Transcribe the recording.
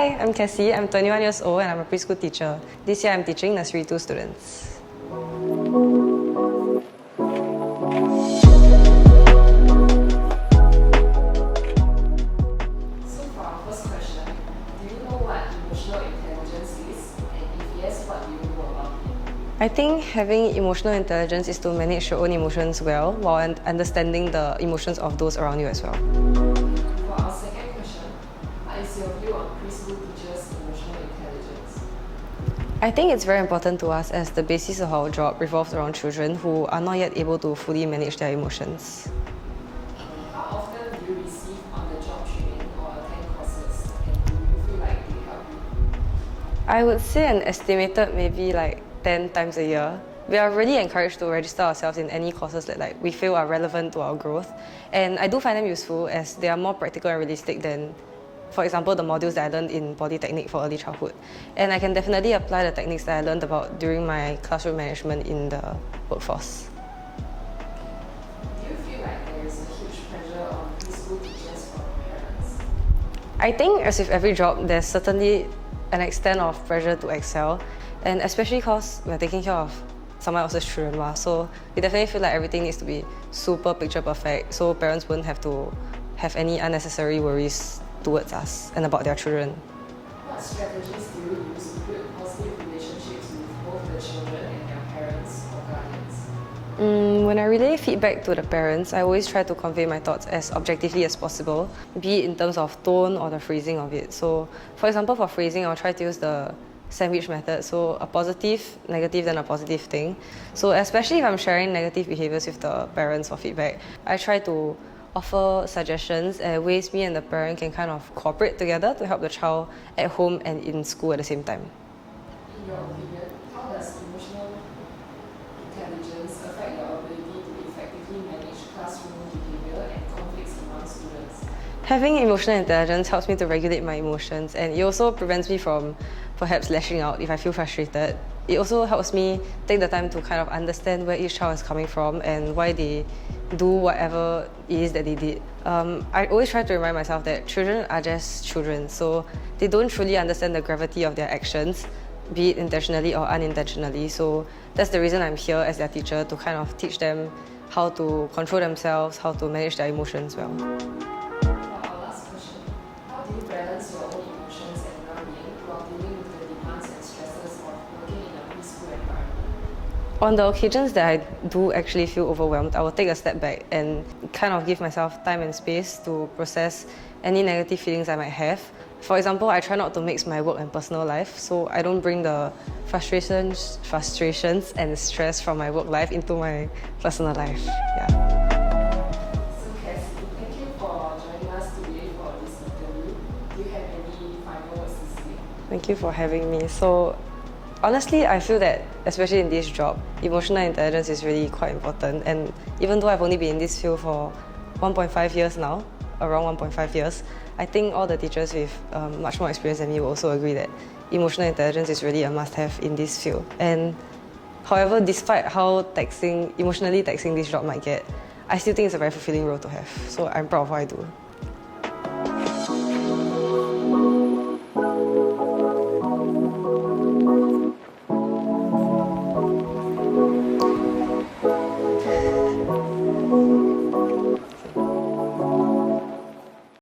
Hi, I'm Cassie. I'm 21 years old and I'm a preschool teacher. This year I'm teaching nursery 2 students. So for our first question, do you know what emotional intelligence is? And if yes, what do you know about it? I think having emotional intelligence is to manage your own emotions well while understanding the emotions of those around you as well. For our second question, what is your view on preschool teachers' emotional intelligence? I think it's very important to us as the basis of our job revolves around children who are not yet able to fully manage their emotions. How often do you receive on-the-job training or attend courses? And do you feel like they help you? I would say an estimated maybe like 10 times a year. We are really encouraged to register ourselves in any courses that we feel are relevant to our growth. And I do find them useful as they are more practical and realistic than, for example, the modules that I learned in Polytechnic for early childhood. And I can definitely apply the techniques that I learned about during my classroom management in the workforce. Do you feel like there is a huge pressure on preschool teachers from parents? I think as with every job, there's certainly an extent of pressure to excel, and especially because we're taking care of someone else's children. So we definitely feel like everything needs to be super picture perfect so parents wouldn't have to have any unnecessary worries towards us and about their children. What strategies do you use to build positive relationships with both the children and their parents or guardians? When I relay feedback to the parents, I always try to convey my thoughts as objectively as possible, be it in terms of tone or the phrasing of it. So, for example, for phrasing, I'll try to use the sandwich method, so a positive, negative, then a positive thing. So especially if I'm sharing negative behaviors with the parents for feedback, I try to offer suggestions and ways me and the parent can kind of cooperate together to help the child at home and in school at the same time. In your opinion, how does emotional intelligence affect your ability to effectively manage classroom behavior and conflicts among students? Having emotional intelligence helps me to regulate my emotions, and it also prevents me from perhaps lashing out if I feel frustrated. It also helps me take the time to kind of understand where each child is coming from and why they do whatever it is that they did. I always try to remind myself that children are just children, so they don't truly understand the gravity of their actions, be it intentionally or unintentionally. So that's the reason I'm here as their teacher, to kind of teach them how to control themselves, how to manage their emotions well. For our last question, how do you balance your own emotions and well-being while dealing with the demands and stresses of working in a preschool environment? On the occasions that I do actually feel overwhelmed, I will take a step back and kind of give myself time and space to process any negative feelings I might have. For example, I try not to mix my work and personal life, so I don't bring the frustrations and stress from my work life into my personal life. Yeah. So Cassie, thank you for joining us today for this interview. Do you have any final words to say? Thank you for having me. So, honestly, I feel that, especially in this job, emotional intelligence is really quite important. And even though I've only been in this field for 1.5 years now, around 1.5 years, I think all the teachers with much more experience than me will also agree that emotional intelligence is really a must-have in this field. And however, despite how emotionally taxing this job might get, I still think it's a very fulfilling role to have. So I'm proud of what I do.